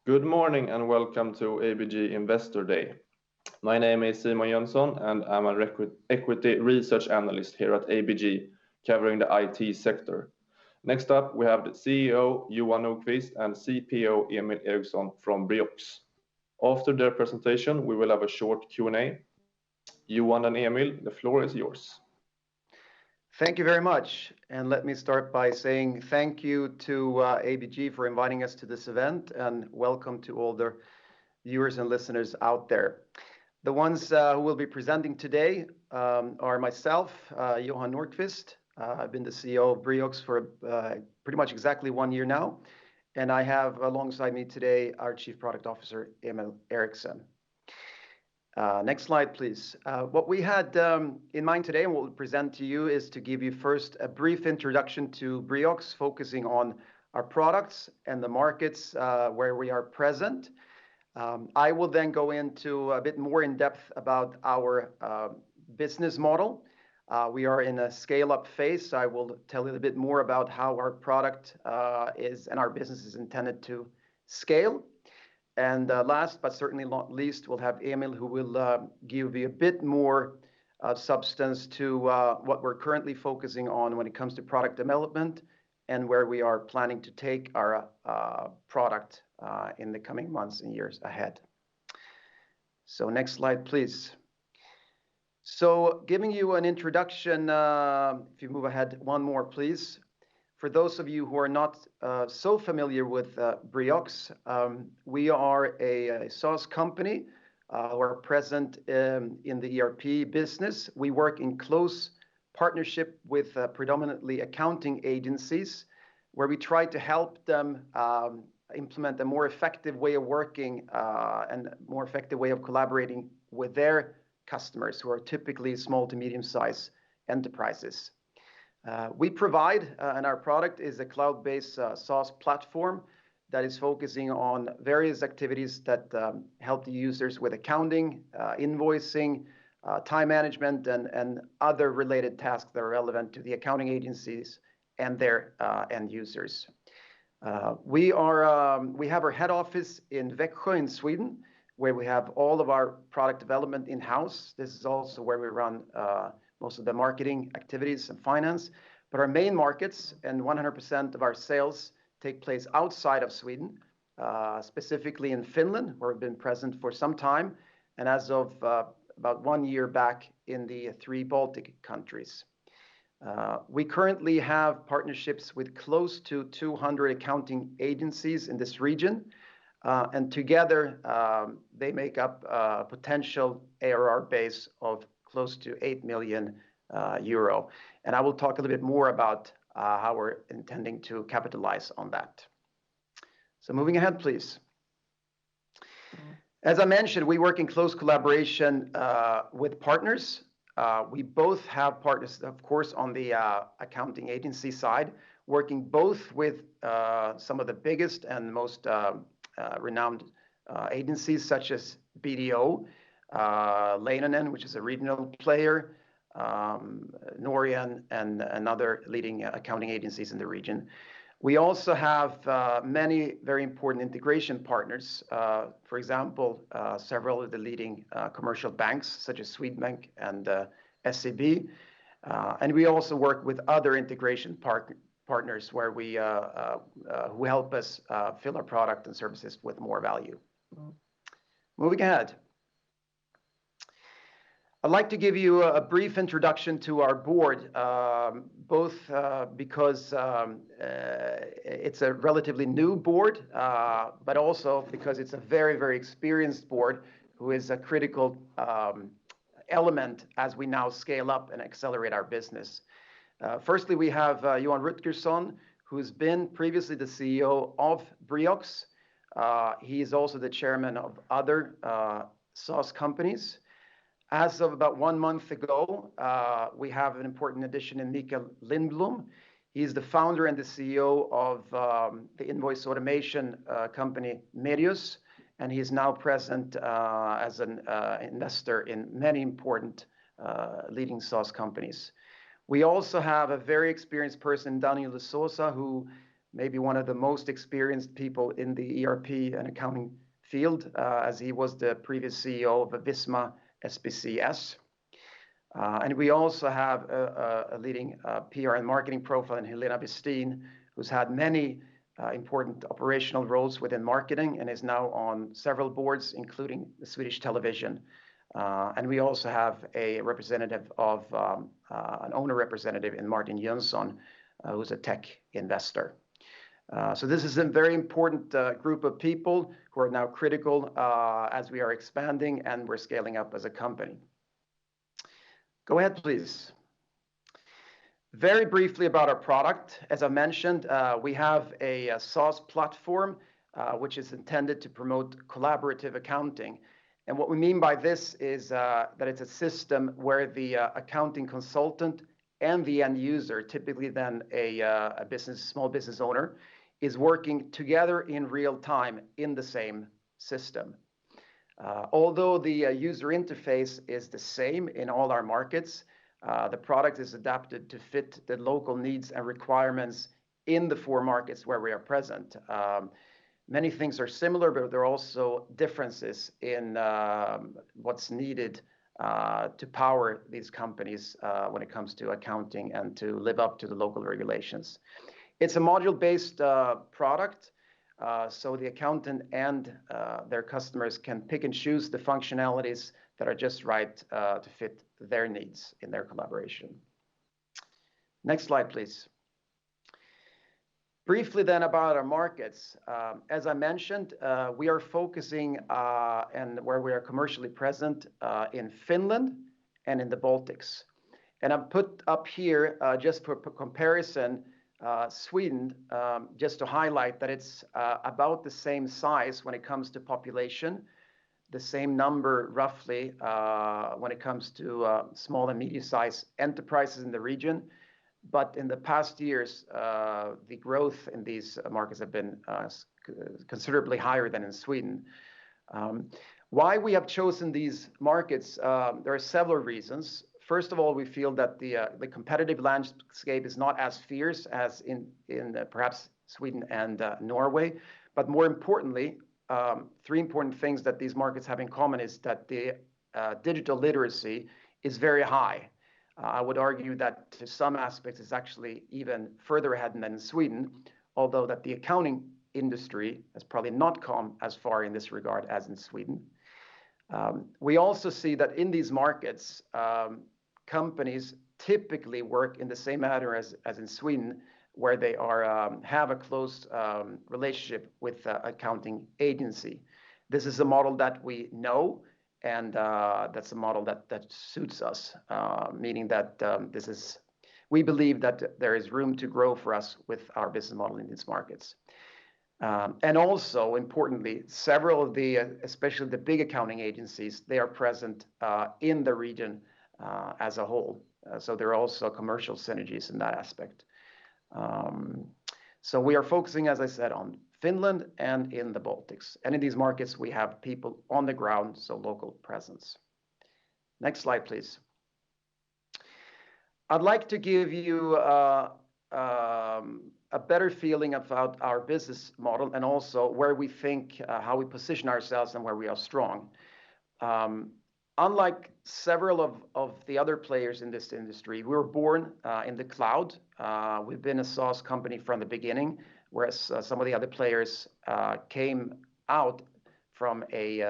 Good morning and welcome to ABG Investor Day. My name is Simon Jönsson and I'm an equity research analyst here at ABG, covering the IT sector. Next up, we have the CEO Johan Nordqvist and CPO Emil Eriksson from Briox. After their presentation, we will have a short Q&A. Johan and Emil, the floor is yours. Thank you very much. And let me start by saying thank you to ABG for inviting us to this event, and welcome to all the viewers and listeners out there. The ones who will be presenting today are myself, Johan Nordqvist. I've been the CEO of Briox for pretty much exactly 1 year now. And I have alongside me today our Chief Product Officer, Emil Eriksson. Next slide, please. What we had in mind today and what we'll present to you is to give you first a brief introduction to Briox, focusing on our products and the markets where we are present. I will then go into a bit more in depth about our business model. We are in a scale-up phase, so I will tell you a bit more about how our product is and our business is intended to scale. And last but certainly not least, we'll have Emil, who will give you a bit more substance to what we're currently focusing on when it comes to product development and where we are planning to take our product in the coming months and years ahead. So next slide, please. So giving you an introduction, if you move ahead one more, please. For those of you who are not so familiar with Briox, we are a SaaS company. We're present in the ERP business. We work in close partnership with predominantly accounting agencies, where we try to help them implement a more effective way of working and a more effective way of collaborating with their customers, who are typically small to medium-sized enterprises. We provide, and our product is a cloud-based SaaS platform that is focusing on various activities that help the users with accounting, invoicing, time management, and other related tasks that are relevant to the accounting agencies and their end users. We have our head office in Växjö in Sweden, where we have all of our product development in-house. This is also where we run most of the marketing activities and finance. But our main markets and 100% of our sales take place outside of Sweden, specifically in Finland, where we've been present for some time, and as of about 1 year back in the 3 Baltic countries. We currently have partnerships with close to 200 accounting agencies in this region, and together they make up a potential ARR base of close to 8 million euro. And I will talk a little bit more about how we're intending to capitalize on that. So moving ahead, please. As I mentioned, we work in close collaboration with partners. We both have partners, of course, on the accounting agency side, working both with some of the biggest and most renowned agencies such as BDO, Leinonen, which is a regional player, Norian, and other leading accounting agencies in the region. We also have many very important integration partners. For example, several of the leading commercial banks, such as Swedbank and SEB. And we also work with other integration partners where we who help us fill our product and services with more value. Moving ahead. I'd like to give you a brief introduction to our board, both because it's a relatively new board, but also because it's a very, very experienced board who is a critical element as we now scale up and accelerate our business. Firstly, we have Johan Rutgersson, who's been previously the CEO of Briox. He is also the chairman of other SaaS companies. As of about 1 month ago, we have an important addition in Mikael Lindblom. He's the founder and the CEO of the invoice automation company Medius, and he is now present as an investor in many important leading SaaS companies. We also have a very experienced person, Daniel de Souza, who maybe one of the most experienced people in the ERP and accounting field, as he was the previous CEO of Visma SBCS. And we also have a leading PR and marketing profile in Helena Westin, who's had many important operational roles within marketing and is now on several boards, including the Swedish television. And we also have a representative of an owner representative in Martin Jönsson, who's a tech investor. So this is a very important group of people who are now critical as we are expanding and we're scaling up as a company. Go ahead, please. Very briefly about our product. As I mentioned, we have a SaaS platform which is intended to promote collaborative accounting. And what we mean by this is that it's a system where the accounting consultant and the end user, typically then a small business owner, is working together in real time in the same system. Although the user interface is the same in all our markets, the product is adapted to fit the local needs and requirements in the 4 markets where we are present. Many things are similar, but there are also differences in what's needed to power these companies when it comes to accounting and to live up to the local regulations. It's a module-based product, so the accountant and their customers can pick and choose the functionalities that are just right to fit their needs in their collaboration. Next slide, please. Briefly then about our markets. As I mentioned, we are focusing and where we are commercially present in Finland and in the Baltics. And I've put up here just for comparison Sweden, just to highlight that it's about the same size when it comes to population, the same number roughly when it comes to small and medium-sized enterprises in the region. But in the past years, the growth in these markets have been considerably higher than in Sweden. Why we have chosen these markets, there are several reasons. First of all, we feel that the competitive landscape is not as fierce as in perhaps Sweden and Norway. But more importantly, 3 important things that these markets have in common is that the digital literacy is very high. I would argue that to some aspects it's actually even further ahead than in Sweden, although that the accounting industry has probably not come as far in this regard as in Sweden. We also see that in these markets, companies typically work in the same manner as in Sweden, where they have a close relationship with the accounting agency. This is a model that we know, and that's a model that suits us, meaning that we believe that there is room to grow for us with our business model in these markets. And also, importantly, several of especially the big accounting agencies, they are present in the region as a whole. So there are also commercial synergies in that aspect. So we are focusing, as I said, on Finland and in the Baltics. And in these markets, we have people on the ground, so local presence. Next slide, please. I'd like to give you a better feeling about our business model and also where we think, how we position ourselves and where we are strong. Unlike several of the other players in this industry, we were born in the cloud. We've been a SaaS company from the beginning, whereas some of the other players came out from a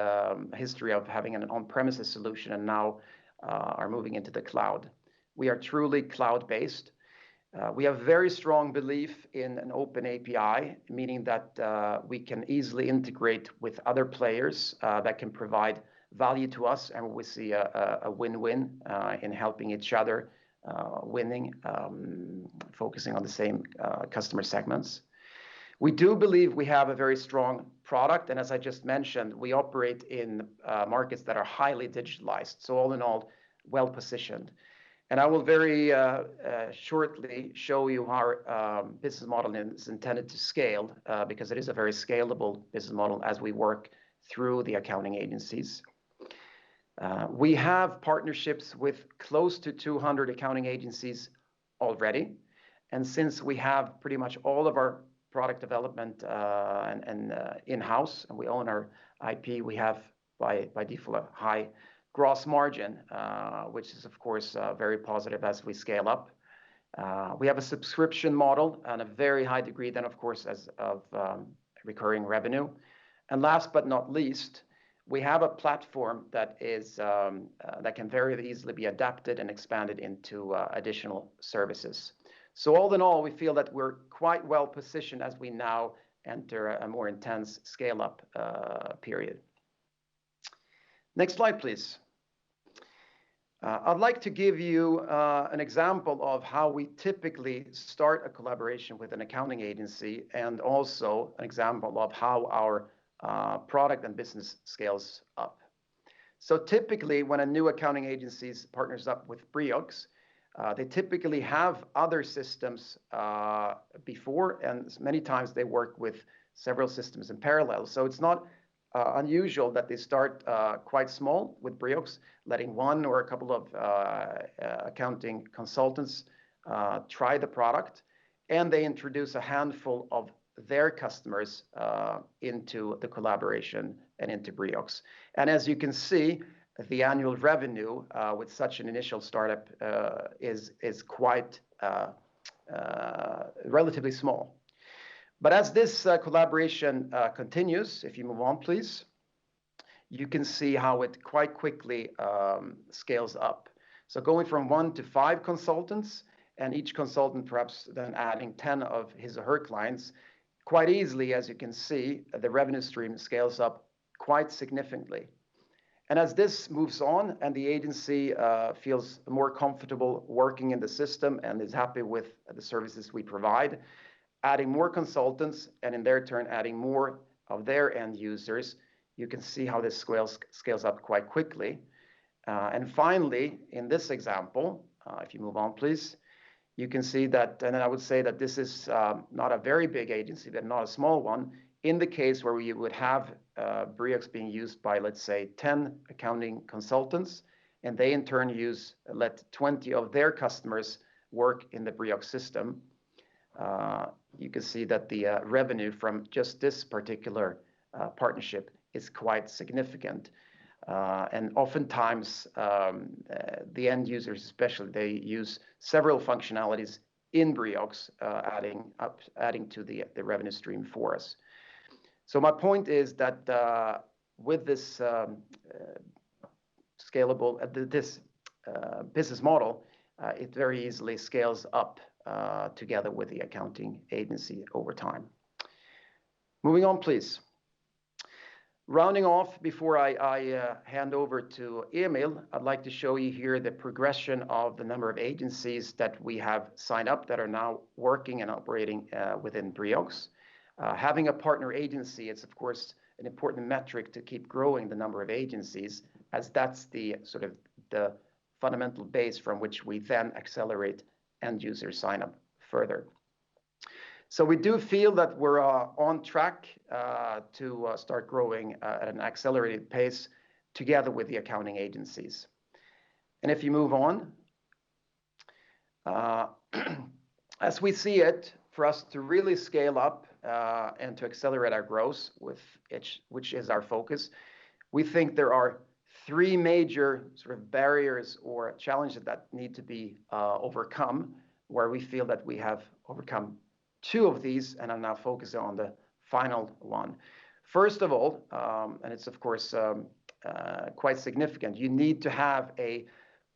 history of having an on-premises solution and now are moving into the cloud. We are truly cloud-based. We have very strong belief in an open API, meaning that we can easily integrate with other players that can provide value to us, and we see a win-win in helping each other winning, focusing on the same customer segments. We do believe we have a very strong product, and as I just mentioned, we operate in markets that are highly digitalized. So all in all, well-positioned. And I will very shortly show you how our business model is intended to scale, because it is a very scalable business model as we work through the accounting agencies. We have partnerships with close to 200 accounting agencies already. And since we have pretty much all of our product development and in-house, and we own our IP. We have by default a high gross margin, which is of course very positive as we scale up. We have a subscription model and a very high degree then of course of recurring revenue. And last but not least, we have a platform that is that can very easily be adapted and expanded into additional services. So all in all, we feel that we're quite well positioned as we now enter a more intense scale-up period. Next slide, please. I'd like to give you an example of how we typically start a collaboration with an accounting agency, and also an example of how our product and business scales up. So typically, when a new accounting agency partners up with Briox, they typically have other systems before, and many times they work with several systems in parallel. So it's not unusual that they start quite small with Briox, letting one or a couple of accounting consultants try the product, and they introduce a handful of their customers into the collaboration and into Briox. And as you can see, the annual revenue with such an initial startup is quite relatively small. But as this collaboration continues, if you move on, please, you can see how it quite quickly scales up. So going from 1 to 5 consultants, and each consultant perhaps then adding 10 of his or her clients, quite easily, as you can see, the revenue stream scales up quite significantly. And as this moves on and the agency feels more comfortable working in the system and is happy with the services we provide, adding more consultants and in their turn adding more of their end users, you can see how this scales up quite quickly. And finally, in this example, if you move on, please, you can see that, and I would say that this is not a very big agency, but not a small one. In the case where we would have Briox being used by, let's say, 10 accounting consultants, and they in turn let 20 of their customers work in the Briox system, you can see that the revenue from just this particular partnership is quite significant. And oftentimes, the end users especially, they use several functionalities in Briox, adding to the revenue stream for us. So my point is that with this scalable, this business model, it very easily scales up together with the accounting agency over time. Moving on, please. Rounding off, before I hand over to Emil, I'd like to show you here the progression of the number of agencies that we have signed up that are now working and operating within Briox. Having a partner agency, it's of course an important metric to keep growing the number of agencies, as that's the sort of the fundamental base from which we then accelerate end user sign up further. So we do feel that we're on track to start growing at an accelerated pace together with the accounting agencies. And if you move on, as we see it, for us to really scale up and to accelerate our growth, which is our focus, we think there are 3 major sort of barriers or challenges that need to be overcome, where we feel that we have overcome 2 of these and are now focusing on the final one. First of all, and it's of course quite significant, you need to have a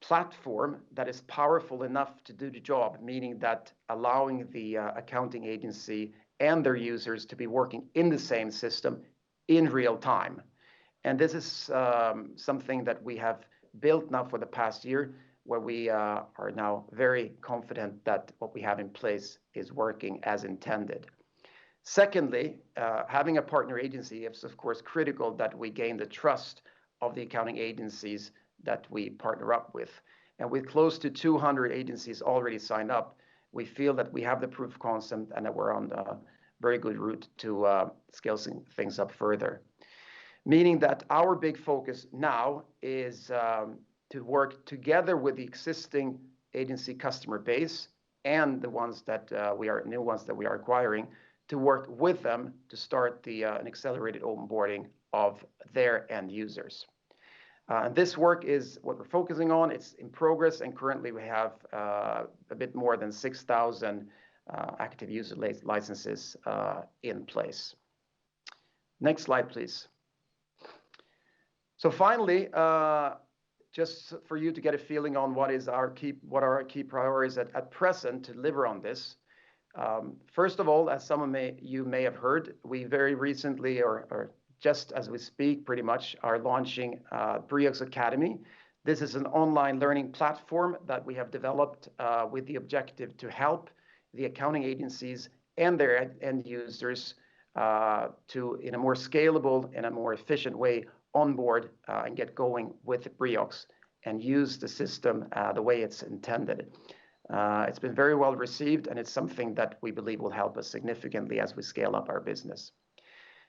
platform that is powerful enough to do the job, meaning that allowing the accounting agency and their users to be working in the same system in real time. And this is something that we have built now for the past year, where we are now very confident that what we have in place is working as intended. Secondly, having a partner agency is of course critical that we gain the trust of the accounting agencies that we partner up with. And with close to 200 agencies already signed up, we feel that we have the proof of concept and that we're on a very good route to scale things up further. Meaning that our big focus now is to work together with the existing agency customer base and the ones that new ones that we are acquiring, to work with them to start an accelerated onboarding of their end users. This work is what we're focusing on. It's in progress, and currently we have a bit more than 6,000 active user licenses in place. Next slide, please. So finally, just for you to get a feeling on what are our key priorities at present to deliver on this. First of all, as some of you may have heard, we very recently, or just as we speak, pretty much, are launching Briox Academy. This is an online learning platform that we have developed with the objective to help the accounting agencies and their end users to, in a more scalable and a more efficient way, onboard and get going with Briox and use the system the way it's intended. It's been very well received, and it's something that we believe will help us significantly as we scale up our business.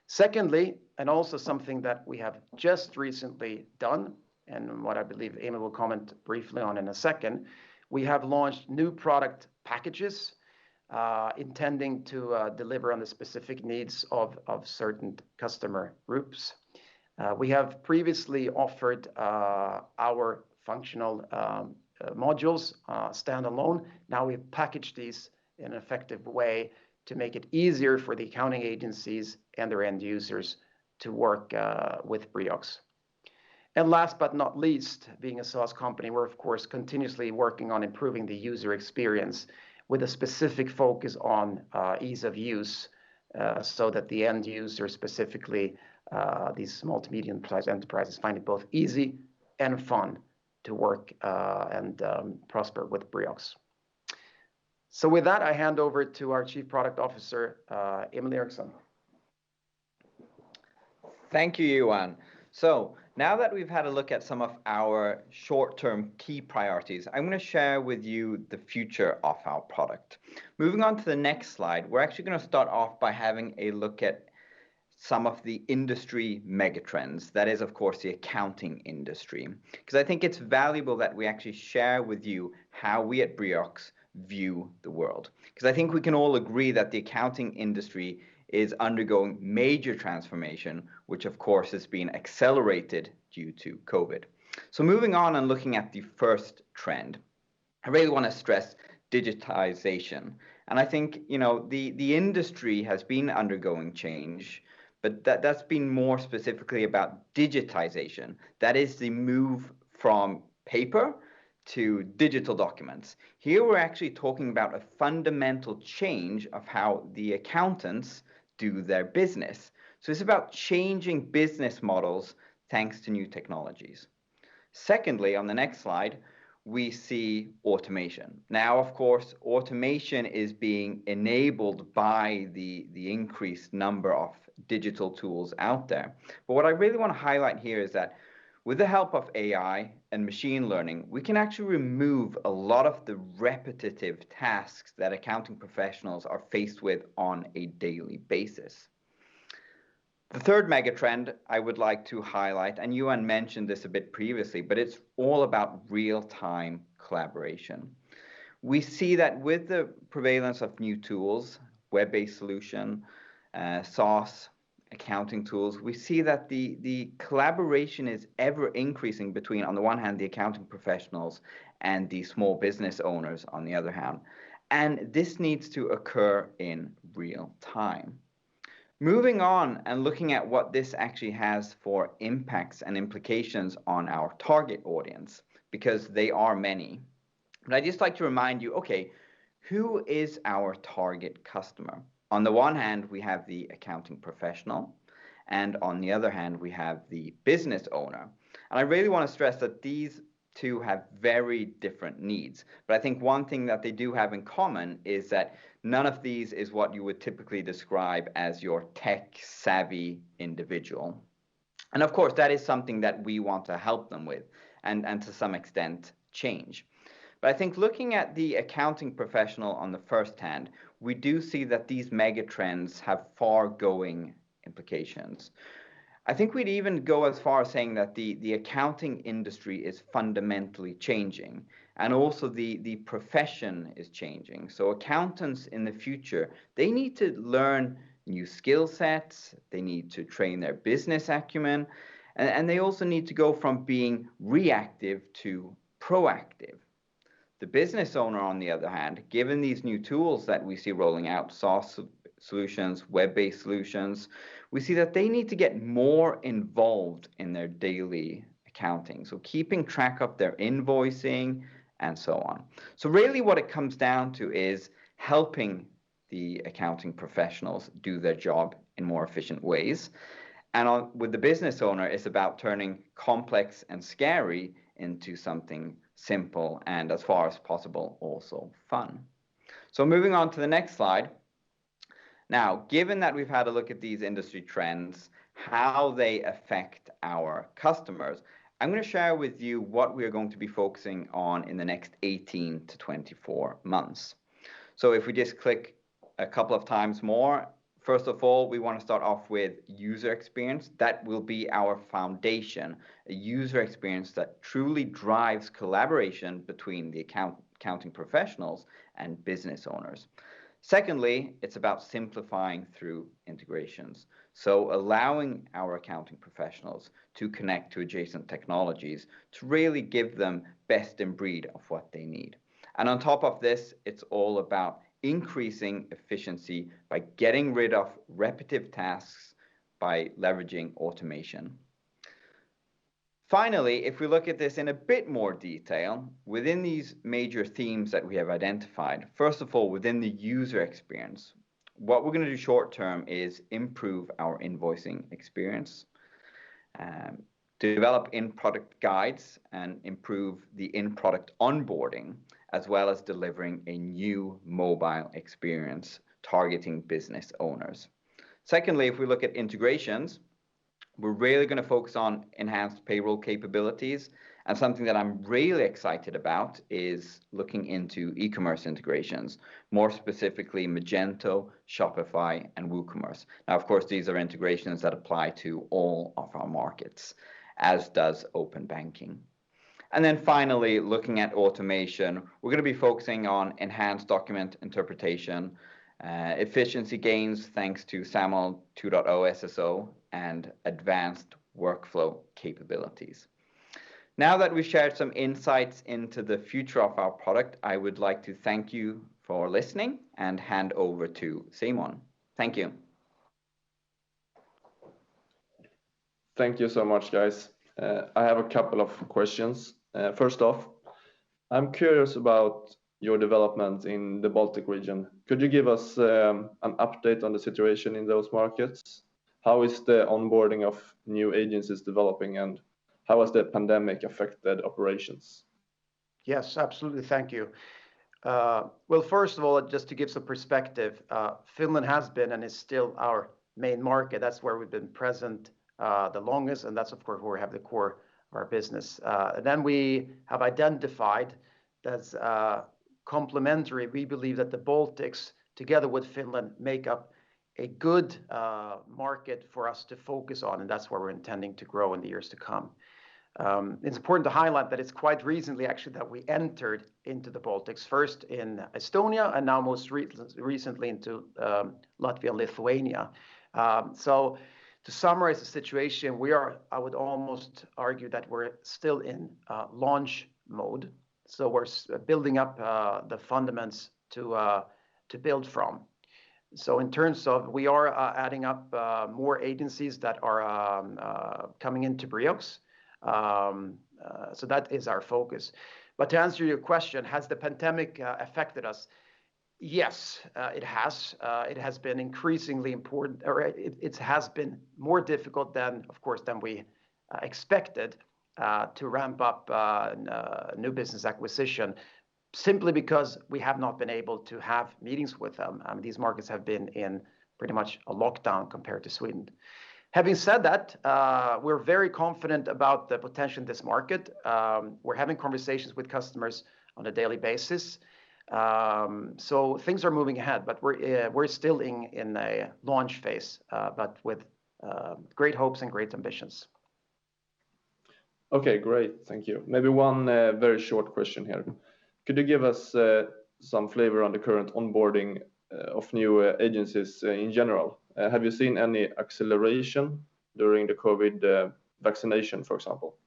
Secondly, and also something that we have just recently done, and what I believe Emil will comment briefly on in a second, we have launched new product packages intending to deliver on the specific needs of certain customer groups. We have previously offered our functional modules standalone. Now we've packaged these in an effective way to make it easier for the accounting agencies and their end users to work with Briox. And last but not least, being a SaaS company, we're of course continuously working on improving the user experience with a specific focus on ease of use so that the end user, specifically these small to medium-sized enterprises, find it both easy and fun to work and prosper with Briox. So with that, I hand over to our Chief Product Officer, Emil Eriksson. Thank you, Johan. So now that we've had a look at some of our short-term key priorities, I'm going to share with you the future of our product. Moving on to the next slide, we're actually going to start off by having a look at some of the industry megatrends. That is, of course, the accounting industry, because I think it's valuable that we actually share with you how we at Briox view the world. Because I think we can all agree that the accounting industry is undergoing major transformation, which of course has been accelerated due to COVID. So moving on and looking at the first trend, I really want to stress digitization. And I think, the industry has been undergoing change, but that's been more specifically about digitization. That is the move from paper to digital documents. Here we're actually talking about a fundamental change of how the accountants do their business. So it's about changing business models thanks to new technologies. Secondly, on the next slide, we see automation. Now, of course, automation is being enabled by the increased number of digital tools out there. But what I really want to highlight here is that with the help of AI and machine learning, we can actually remove a lot of the repetitive tasks that accounting professionals are faced with on a daily basis. The third megatrend I would like to highlight, and Johan mentioned this a bit previously, but it's all about real-time collaboration. We see that with the prevalence of new tools, web-based solution, SaaS, accounting tools, we see that the collaboration is ever increasing between, on the one hand, the accounting professionals and the small business owners on the other hand. And this needs to occur in real time. Moving on and looking at what this actually has for impacts and implications on our target audience, because they are many. But I'd just like to remind you, okay, who is our target customer? On the one hand, we have the accounting professional, and on the other hand, we have the business owner. And I really want to stress that these two have very different needs. But I think one thing that they do have in common is that none of these is what you would typically describe as your tech-savvy individual. And of course, that is something that we want to help them with and to some extent change. But I think looking at the accounting professional on the first hand, we do see that these mega trends have far-going implications. I think we'd even go as far as saying that the accounting industry is fundamentally changing, and also the profession is changing. So accountants in the future, they need to learn new skill sets, they need to train their business acumen, and they also need to go from being reactive to proactive. The business owner, on the other hand, given these new tools that we see rolling out, SaaS solutions, web-based solutions, we see that they need to get more involved in their daily accounting. So keeping track of their invoicing and so on. So really what it comes down to is helping the accounting professionals do their job in more efficient ways. And with the business owner, it's about turning complex and scary into something simple and, as far as possible, also fun. So moving on to the next slide. Now, given that we've had a look at these industry trends, how they affect our customers, I'm going to share with you what we are going to be focusing on in the next 18 to 24 months. So if we just click a couple of times more, first of all, we want to start off with user experience. That will be our foundation, a user experience that truly drives collaboration between the accounting professionals and business owners. Secondly, it's about simplifying through integrations. So allowing our accounting professionals to connect to adjacent technologies to really give them best in breed of what they need. And on top of this, it's all about increasing efficiency by getting rid of repetitive tasks by leveraging automation. Finally, if we look at this in a bit more detail, within these major themes that we have identified, first of all, within the user experience, what we're going to do short term is improve our invoicing experience, develop in-product guides, and improve the in-product onboarding, as well as delivering a new mobile experience targeting business owners. Secondly, if we look at integrations, we're really going to focus on enhanced payroll capabilities. And something that I'm really excited about is looking into e-commerce integrations, more specifically Magento, Shopify, and WooCommerce. Now, of course, these are integrations that apply to all of our markets, as does open banking. And then finally, looking at automation, we're going to be focusing on enhanced document interpretation, efficiency gains thanks to SAML 2.0 SSO, and advanced workflow capabilities. Now that we've shared some insights into the future of our product, I would like to thank you for listening and hand over to Simon. Thank you. Thank you so much, guys. I have a couple of questions. First off, I'm curious about your development in the Baltic region. Could you give us an update on the situation in those markets? How is the onboarding of new agencies developing, and how has the pandemic affected operations? Yes, absolutely. Thank you. Well, first of all, just to give some perspective, Finland has been and is still our main market. That's where we've been present the longest, and that's, of course, where we have the core of our business. And then we have identified that's complementary. We believe that the Baltics, together with Finland, make up a good market for us to focus on, and that's where we're intending to grow in the years to come. It's important to highlight that it's quite recently actually that we entered into the Baltics, first in Estonia and now most recently into Latvia and Lithuania. So to summarize the situation, I would almost argue that we're still in launch mode. So we're building up the fundamentals to build from. So in terms of, we are adding up more agencies that are coming into Briox. So that is our focus. But to answer your question, has the pandemic affected us? Yes, it has. It has been increasingly important, or it has been more difficult than, of course, than we expected to ramp up new business acquisition, simply because we have not been able to have meetings with them. These markets have been in pretty much a lockdown compared to Sweden. Having said that, we're very confident about the potential in this market. We're having conversations with customers on a daily basis. So things are moving ahead, but we're still in a launch phase, but with great hopes and great ambitions. Okay, great. Thank you. Maybe one very short question here. Could you give us some flavor on the current onboarding of new agencies in general? Have you seen any acceleration during the COVID vaccination, for example?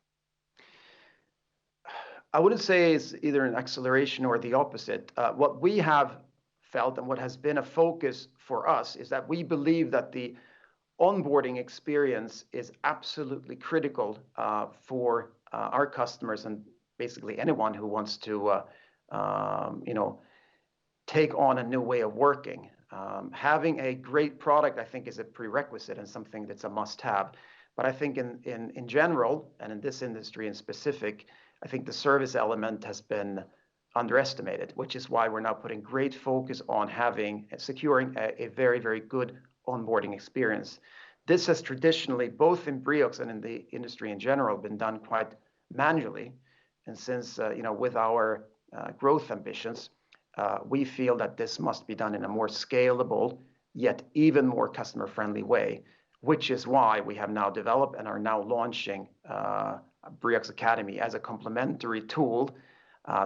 I wouldn't say it's either an acceleration or the opposite. What we have felt and what has been a focus for us is that we believe that the onboarding experience is absolutely critical for our customers and basically anyone who wants to take on a new way of working. Having a great product, I think, is a prerequisite and something that's a must-have. But I think in general, and in this industry in specific, I think the service element has been underestimated, which is why we're now putting great focus on securing a very, very good onboarding experience. This has traditionally, both in Briox and in the industry in general, been done quite manually. And since, with our growth ambitions, we feel that this must be done in a more scalable, yet even more customer-friendly way, which is why we have now developed and are now launching Briox Academy as a complementary tool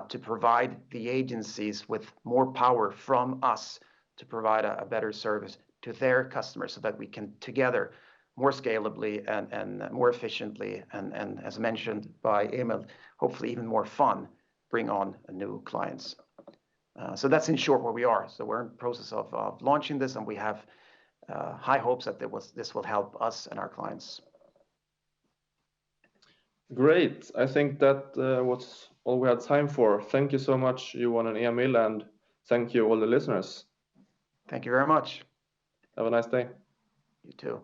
to provide the agencies with more power from us to provide a better service to their customers so that we can together more scalably and more efficiently and as mentioned by Emil, hopefully even more fun, bring on new clients. So that's in short where we are. So we're in the process of launching this, and we have high hopes that this will help us and our clients. Great. I think that was all we had time for. Thank you so much, Johan and Emil, and thank you all the listeners. Thank you very much. Have a nice day. You too.